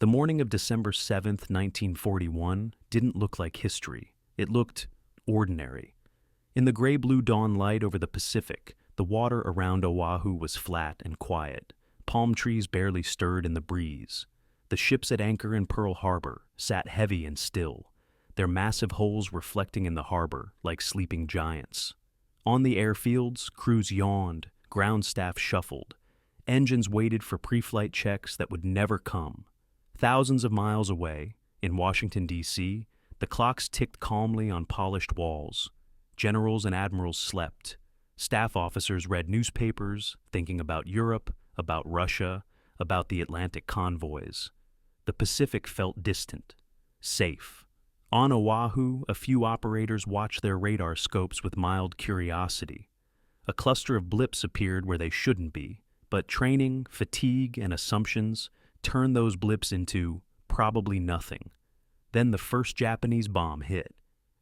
The morning of December 7th, 1941, didn't look like history. It looked ordinary. In the gray-blue dawn light over the Pacific, the water around Oahu was flat and quiet. Palm trees barely stirred in the breeze. The ships at anchor in Pearl Harbor sat heavy and still, their massive hulls reflecting in the harbor like sleeping giants. On the airfields, crews yawned, ground staff shuffled. Engines waited for pre-flight checks that would never come. Thousands of miles away, in Washington, D.C., the clocks ticked calmly on polished walls. Generals and admirals slept. Staff officers read newspapers, thinking about Europe, about Russia, about the Atlantic convoys. The Pacific felt distant, safe. On Oahu, a few operators watched their radar scopes with mild curiosity. A cluster of blips appeared where they shouldn't be, but training, fatigue, and assumptions turned those blips into probably nothing. Then the first Japanese bomb hit.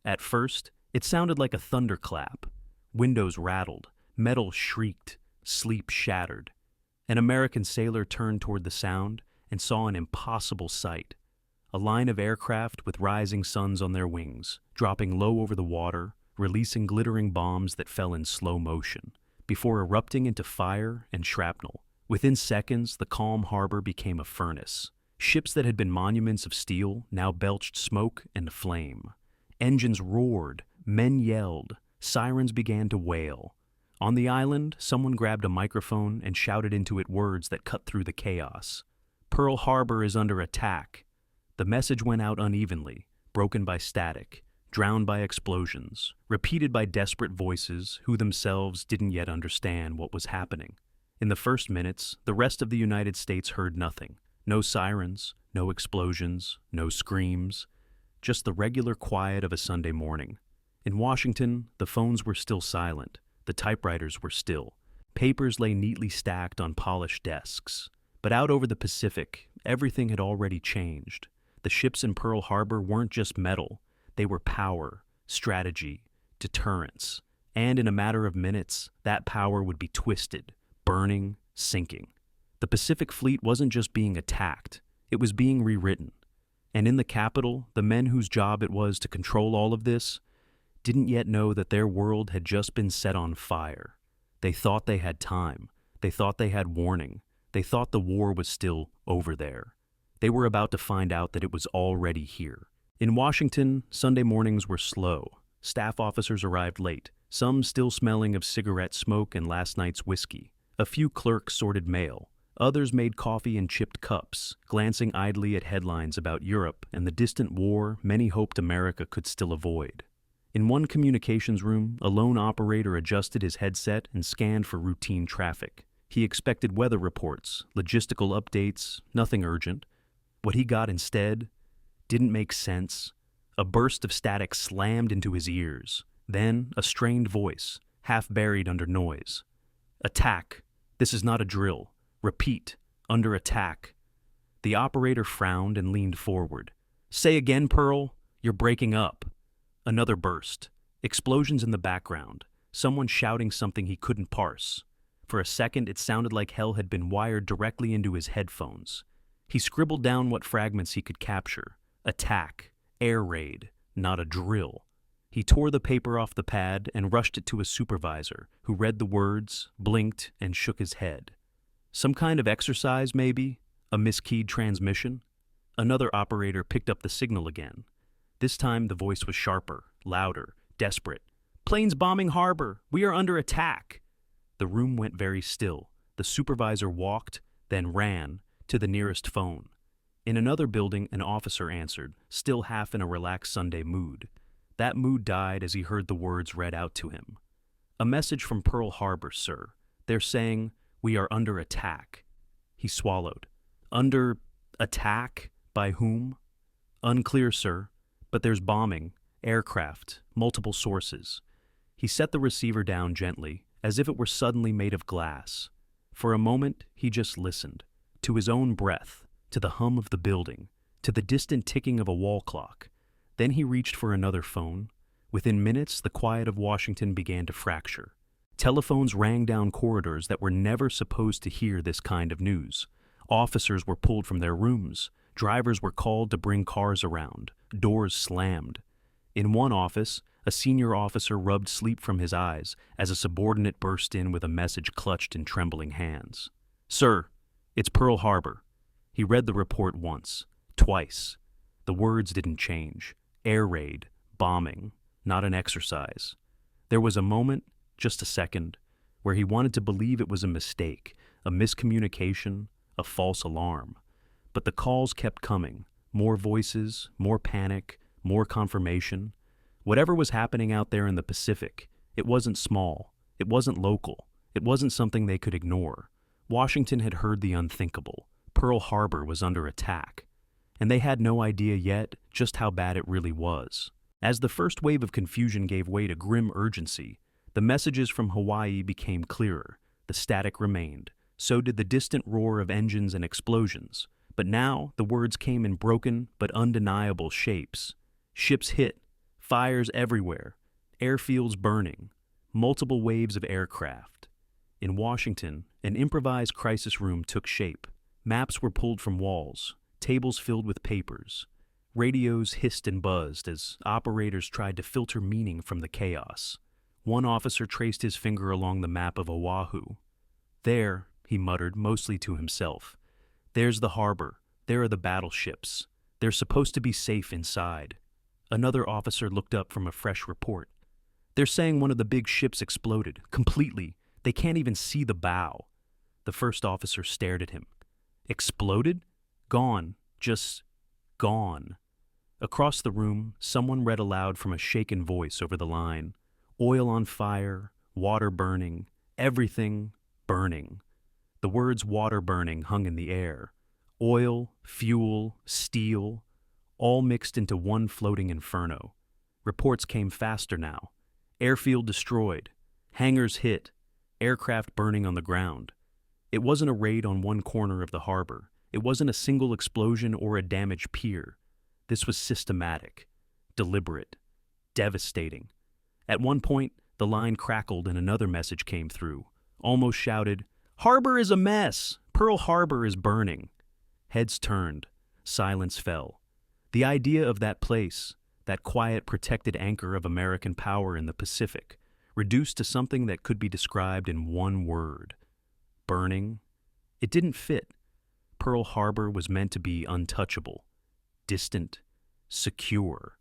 At first, it sounded like a thunderclap. Windows rattled, metal shrieked, sleep shattered. An American sailor turned toward the sound and saw an impossible sight. A line of aircraft with rising suns on their wings, dropping low over the water, releasing glittering bombs that fell in slow motion, before erupting into fire and shrapnel. Within seconds, the calm harbor became a furnace. Ships that had been monuments of steel now belched smoke and flame. Engines roared, men yelled, sirens began to wail. On the island, someone grabbed a microphone and shouted into it words that cut through the chaos. "Pearl Harbor is under attack." The message went out unevenly, broken by static, drowned by explosions, repeated by desperate voices who themselves didn't yet understand what was happening. In the first minutes, the rest of the United States heard nothing. No sirens, no explosions, no screams, just the regular quiet of a Sunday morning. In Washington, the phones were still silent, the typewriters were still. Papers lay neatly stacked on polished desks. But out over the Pacific, everything had already changed. The ships in Pearl Harbor weren't just metal, they were power, strategy, deterrence. And in a matter of minutes, that power would be twisted, burning, sinking. The Pacific Fleet wasn't just being attacked, it was being rewritten. And in the capital, the men whose job it was to control all of this didn't yet know that their world had just been set on fire. They thought they had time. They thought they had warning. They thought the war was still over there. They were about to find out that it was already here. In Washington, Sunday mornings were slow. Staff officers arrived late, some still smelling of cigarette smoke and last night's whiskey. A few clerks sorted mail. Others made coffee in chipped cups, glancing idly at headlines about Europe and the distant war many hoped America could still avoid. In one communications room, a lone operator adjusted his headset and scanned for routine traffic. He expected weather reports, logistical updates, nothing urgent. What he got instead didn't make sense. A burst of static slammed into his ears. Then a strained voice, half buried under noise. "Attack. This is not a drill. Repeat. Under attack." The operator frowned and leaned forward. "Say again, Pearl. You're breaking up." Another burst. Explosions in the background. Someone shouting something he couldn't parse. For a second, it sounded like hell had been wired directly into his headphones. He scribbled down what fragments he could capture. Attack. Air raid. Not a drill. He tore the paper off the pad and rushed it to a supervisor, who read the words, blinked, and shook his head. Some kind of exercise, maybe? A miskeyed transmission? Another operator picked up the signal again. This time the voice was sharper, louder, desperate. "Planes bombing harbor! We are under attack!" The room went very still. The supervisor walked, then ran, to the nearest phone. In another building, an officer answered, still half in a relaxed Sunday mood. That mood died as he heard the words read out to him. "A message from Pearl Harbor, sir. They're saying, we are under attack." He swallowed. "Under attack? By whom?" "Unclear, sir. But there's bombing, aircraft, multiple sources." He set the receiver down gently, as if it were suddenly made of glass. For a moment, he just listened. To his own breath, to the hum of the building, to the distant ticking of a wall clock. Then he reached for another phone. Within minutes, the quiet of Washington began to fracture. Telephones rang down corridors that were never supposed to hear this kind of news. Officers were pulled from their rooms. Drivers were called to bring cars around. Doors slammed. In one office, a senior officer rubbed sleep from his eyes as a subordinate burst in with a message clutched in trembling hands. "Sir, it's Pearl Harbor." He read the report once, twice. The words didn't change. Air raid, bombing, not an exercise. There was a moment, just a second, where he wanted to believe it was a mistake, a miscommunication, a false alarm. But the calls kept coming. More voices, more panic, more confirmation. Whatever was happening out there in the Pacific, it wasn't small, it wasn't local, it wasn't something they could ignore. Washington had heard the unthinkable. Pearl Harbor was under attack. And they had no idea yet just how bad it really was. As the first wave of confusion gave way to grim urgency, the messages from Hawaii became clearer. The static remained. So did the distant roar of engines and explosions. But now the words came in broken but undeniable shapes. Ships hit, fires everywhere, airfields burning, multiple waves of aircraft. In Washington, an improvised crisis room took shape. Maps were pulled from walls, tables filled with papers. Radios hissed and buzzed as operators tried to filter meaning from the chaos. One officer traced his finger along the map of Oahu. "There," he muttered, mostly to himself. "There's the harbor. There are the battleships. They're supposed to be safe inside." Another officer looked up from a fresh report. "They're saying one of the big ships exploded, completely. They can't even see the bow." The first officer stared at him. "Exploded? Gone. Just gone." Across the room, someone read aloud from a shaken voice over the line. "Oil on fire, water burning, everything burning." The words water burning hung in the air. Oil, fuel, steel, all mixed into one floating inferno. Reports came faster now. Airfield destroyed, hangars hit, aircraft burning on the ground. It wasn't a raid on one corner of the harbor. It wasn't a single explosion or a damaged pier. This was systematic, deliberate, devastating. At one point, the line crackled and another message came through, almost shouted, "Harbor is a mess! Pearl Harbor is burning." Heads turned. Silence fell. The idea of that place, that quiet, protected anchor of American power in the Pacific, reduced to something that could be described in one word. Burning. It didn't fit. Pearl Harbor was meant to be untouchable, distant, secure.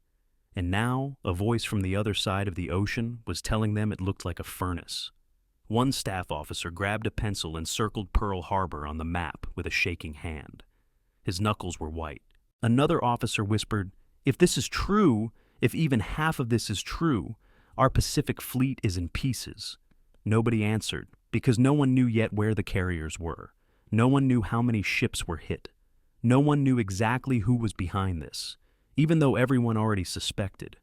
And now, a voice from the other side of the ocean was telling them it looked like a furnace. One staff officer grabbed a pencil and circled Pearl Harbor on the map with a shaking hand. His knuckles were white. Another officer whispered, "If this is true, if even half of this is true, our Pacific fleet is in pieces." Nobody answered, because no one knew yet where the carriers were. No one knew how many ships were hit. No one knew exactly who was behind this, even though everyone already suspected.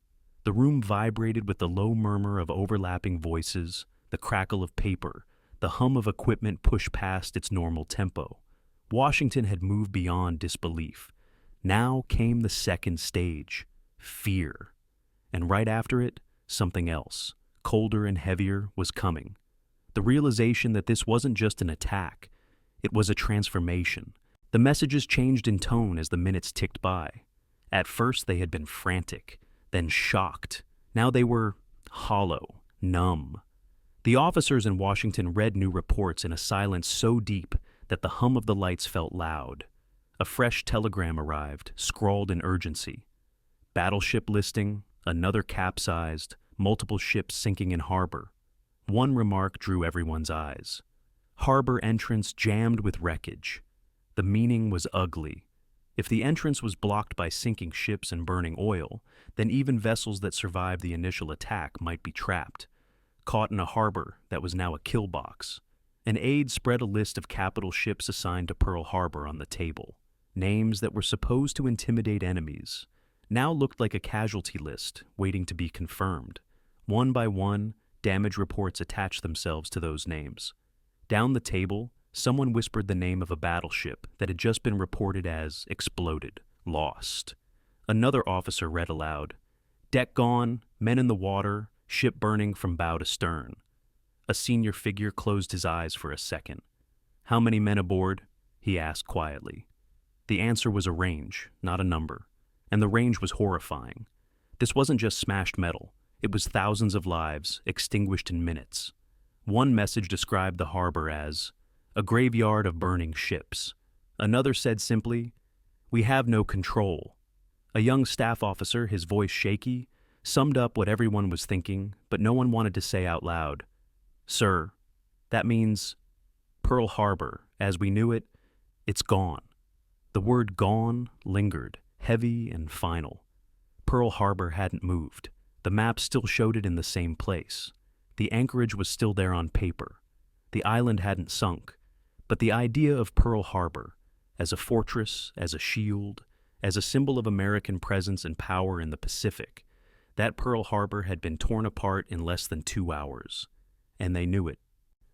The room vibrated with the low murmur of overlapping voices, the crackle of paper, the hum of equipment pushed past its normal tempo. Washington had moved beyond disbelief. Now came the second stage, fear. And right after it, something else, colder and heavier, was coming. The realization that this wasn't just an attack, it was a transformation. The messages changed in tone as the minutes ticked by. At first they had been frantic, then shocked. Now they were hollow, numb. The officers in Washington read new reports in a silence so deep that the hum of the lights felt loud. A fresh telegram arrived, scrawled in urgency. Battleship listing, another capsized, multiple ships sinking in harbor. One remark drew everyone's eyes. Harbor entrance jammed with wreckage. The meaning was ugly. If the entrance was blocked by sinking ships and burning oil, then even vessels that survived the initial attack might be trapped, caught in a harbor that was now a kill box. An aide spread a list of capital ships assigned to Pearl Harbor on the table. Names that were supposed to intimidate enemies now looked like a casualty list waiting to be confirmed. One by one, damage reports attached themselves to those names. Down the table, someone whispered the name of a battleship that had just been reported as exploded, lost. Another officer read aloud, "Deck gone, men in the water, ship burning from bow to stern." A senior figure closed his eyes for a second. "How many men aboard?" he asked quietly. The answer was a range, not a number. And the range was horrifying. This wasn't just smashed metal. It was thousands of lives extinguished in minutes. One message described the harbor as a graveyard of burning ships. Another said simply, "We have no control." A young staff officer, his voice shaky, summed up what everyone was thinking, but no one wanted to say out loud. "Sir, that means Pearl Harbor, as we knew it, it's gone." The word gone lingered, heavy and final. Pearl Harbor hadn't moved. The map still showed it in the same place. The anchorage was still there on paper. The island hadn't sunk, but the idea of Pearl Harbor, as a fortress, as a shield, as a symbol of American presence and power in the Pacific, that Pearl Harbor had been torn apart in less than 2 hours. And they knew it.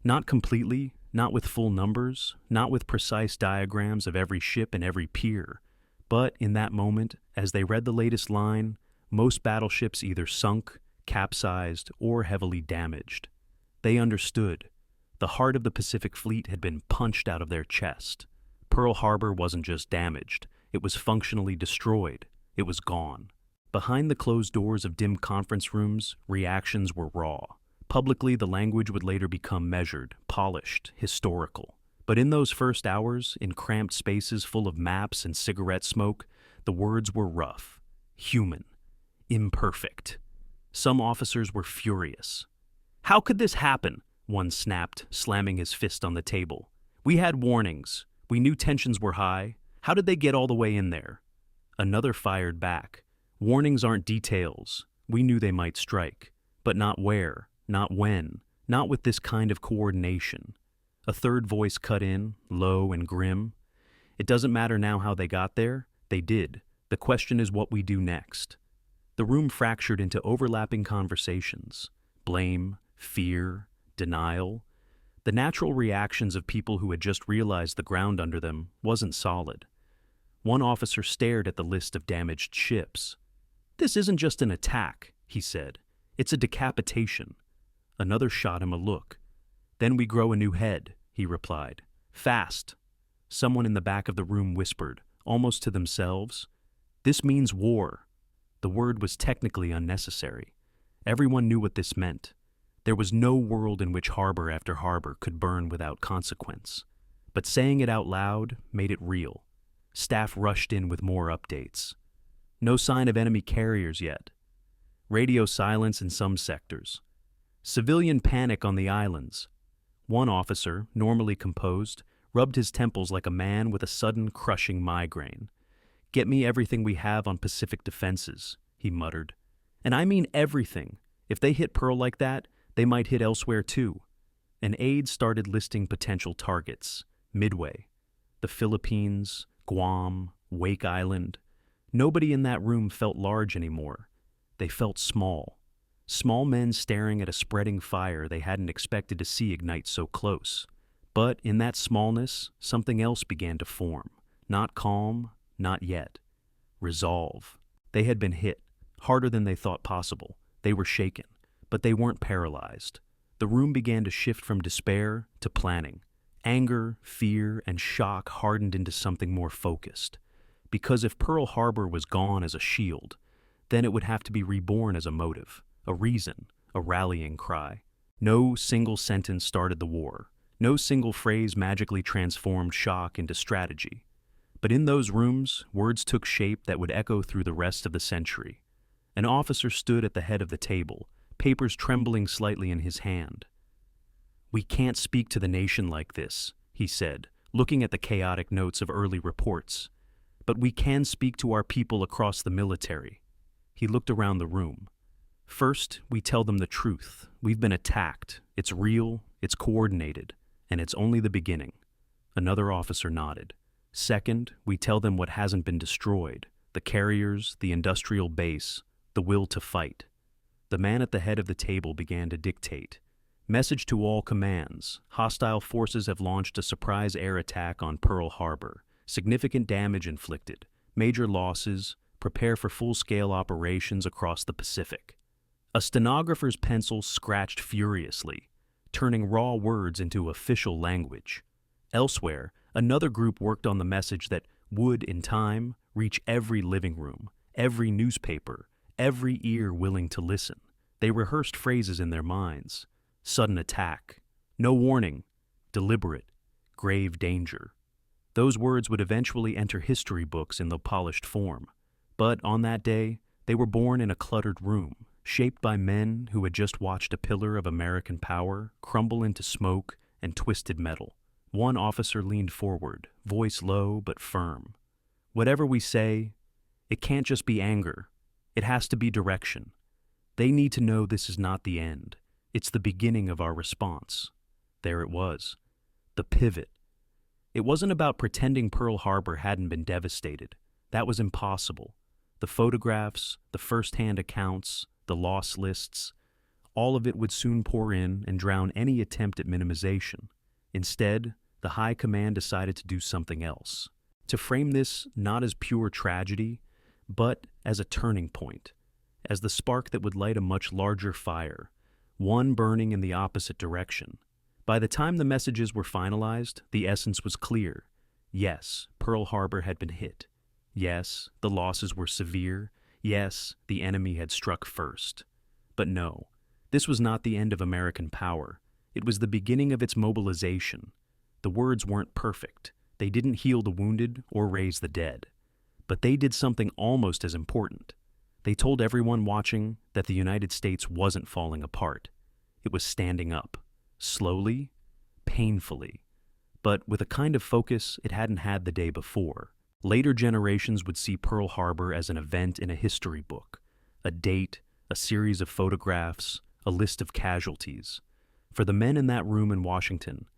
Not completely, not with full numbers, not with precise diagrams of every ship and every pier, but in that moment, as they read the latest line, most battleships either sunk, capsized, or heavily damaged. They understood. The heart of the Pacific Fleet had been punched out of their chest. Pearl Harbor wasn't just damaged, it was functionally destroyed. It was gone. Behind the closed doors of dim conference rooms, reactions were raw. Publicly, the language would later become measured, polished, historical. But in those first hours, in cramped spaces full of maps and cigarette smoke, the words were rough, human, imperfect. Some officers were furious. "How could this happen?" one snapped, slamming his fist on the table. "We had warnings. We knew tensions were high. How did they get all the way in there?" Another fired back. "Warnings aren't details. We knew they might strike. But not where, not when, not with this kind of coordination." A third voice cut in, low and grim. "It doesn't matter now how they got there. They did. The question is what we do next." The room fractured into overlapping conversations. Blame, fear, denial. The natural reactions of people who had just realized the ground under them wasn't solid. One officer stared at the list of damaged ships. "This isn't just an attack," he said. "It's a decapitation." Another shot him a look. "Then we grow a new head," he replied. "Fast." Someone in the back of the room whispered, almost to themselves, "This means war." The word was technically unnecessary. Everyone knew what this meant. There was no world in which harbor after harbor could burn without consequence. But saying it out loud made it real. Staff rushed in with more updates. No sign of enemy carriers yet. Radio silence in some sectors. Civilian panic on the islands. One officer, normally composed, rubbed his temples like a man with a sudden crushing migraine. "Get me everything we have on Pacific defenses," he muttered. "And I mean everything. If they hit Pearl like that, they might hit elsewhere too." An aide started listing potential targets. Midway, the Philippines, Guam, Wake Island. Nobody in that room felt large anymore. They felt small. Small men staring at a spreading fire they hadn't expected to see ignite so close. But in that smallness, something else began to form. Not calm, not yet. Resolve. They had been hit, harder than they thought possible. They were shaken, but they weren't paralyzed. The room began to shift from despair to planning. Anger, fear, and shock hardened into something more focused. Because if Pearl Harbor was gone as a shield, then it would have to be reborn as a motive, a reason, a rallying cry. No single sentence started the war. No single phrase magically transformed shock into strategy. But in those rooms, words took shape that would echo through the rest of the century. An officer stood at the head of the table, papers trembling slightly in his hand. "We can't speak to the nation like this," he said, looking at the chaotic notes of early reports. "But we can speak to our people across the military." He looked around the room. "First, we tell them the truth. We've been attacked. It's real, it's coordinated, and it's only the beginning." Another officer nodded. "Second, we tell them what hasn't been destroyed, the carriers, the industrial base, the will to fight." The man at the head of the table began to dictate. "Message to all commands. Hostile forces have launched a surprise air attack on Pearl Harbor. Significant damage inflicted. Major losses. Prepare for full-scale operations across the Pacific." A stenographer's pencil scratched furiously, turning raw words into official language. Elsewhere, another group worked on the message that would, in time, reach every living room, every newspaper, every ear willing to listen. They rehearsed phrases in their minds. Sudden attack, no warning, deliberate, grave danger. Those words would eventually enter history books in the polished form. But on that day, they were born in a cluttered room, shaped by men who had just watched a pillar of American power crumble into smoke and twisted metal. One officer leaned forward, voice low but firm. "Whatever we say, it can't just be anger. It has to be direction. They need to know this is not the end. It's the beginning of our response." There it was. The pivot. It wasn't about pretending Pearl Harbor hadn't been devastated. That was impossible. The photographs, the first-hand accounts, the loss lists, all of it would soon pour in and drown any attempt at minimization. Instead, the High Command decided to do something else. To frame this not as pure tragedy, but as a turning point, as the spark that would light a much larger fire, one burning in the opposite direction. By the time the messages were finalized, the essence was clear. Yes, Pearl Harbor had been hit. Yes, the losses were severe. Yes, the enemy had struck first. But no, this was not the end of American power. It was the beginning of its mobilization. The words weren't perfect. They didn't heal the wounded or raise the dead. But they did something almost as important. They told everyone watching that the United States wasn't falling apart. It was standing up. Slowly, painfully, but with a kind of focus it hadn't had the day before. Later generations would see Pearl Harbor as an event in a history book, a date, a series of photographs, a list of casualties. For the men in that room in Washington,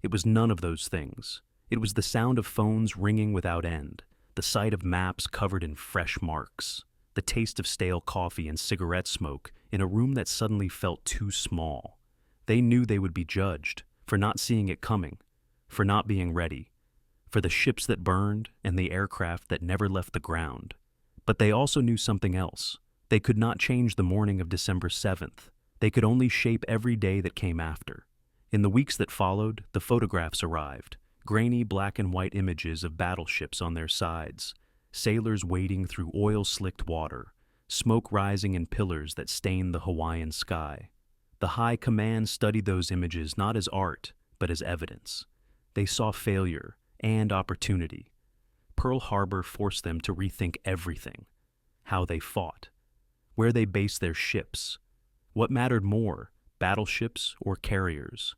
it was none of those things. It was the sound of phones ringing without end, the sight of maps covered in fresh marks, the taste of stale coffee and cigarette smoke in a room that suddenly felt too small. They knew they would be judged for not seeing it coming, for not being ready, for the ships that burned and the aircraft that never left the ground. But they also knew something else. They could not change the morning of December 7th. They could only shape every day that came after. In the weeks that followed, the photographs arrived, grainy black and white images of battleships on their sides, sailors wading through oil-slicked water, smoke rising in pillars that stained the Hawaiian sky. The High Command studied those images not as art, but as evidence. They saw failure and opportunity. Pearl Harbor forced them to rethink everything: how they fought, where they based their ships, what mattered more, battleships or carriers,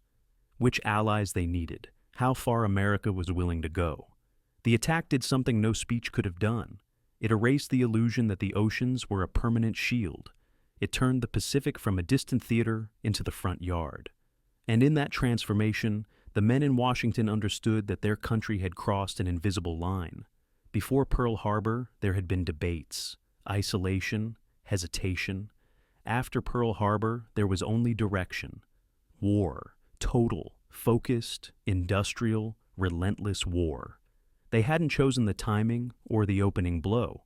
which allies they needed, how far America was willing to go. The attack did something no speech could have done. It erased the illusion that the oceans were a permanent shield. It turned the Pacific from a distant theater into the front yard. And in that transformation, the men in Washington understood that their country had crossed an invisible line. Before Pearl Harbor, there had been debates, isolation, hesitation. After Pearl Harbor, there was only direction. War, total, focused, industrial, relentless war. They hadn't chosen the timing or the opening blow,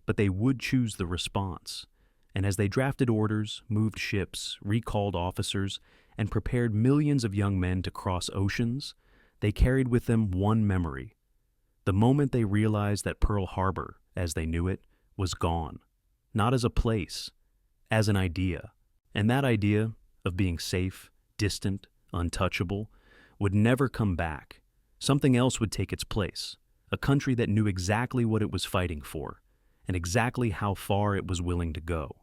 but they would choose the response. And as they drafted orders, moved ships, recalled officers, and prepared millions of young men to cross oceans, they carried with them one memory: the moment they realized that Pearl Harbor, as they knew it, was gone. Not as a place, as an idea. And that idea of being safe, distant, untouchable, would never come back. Something else would take its place, a country that knew exactly what it was fighting for, and exactly how far it was willing to go.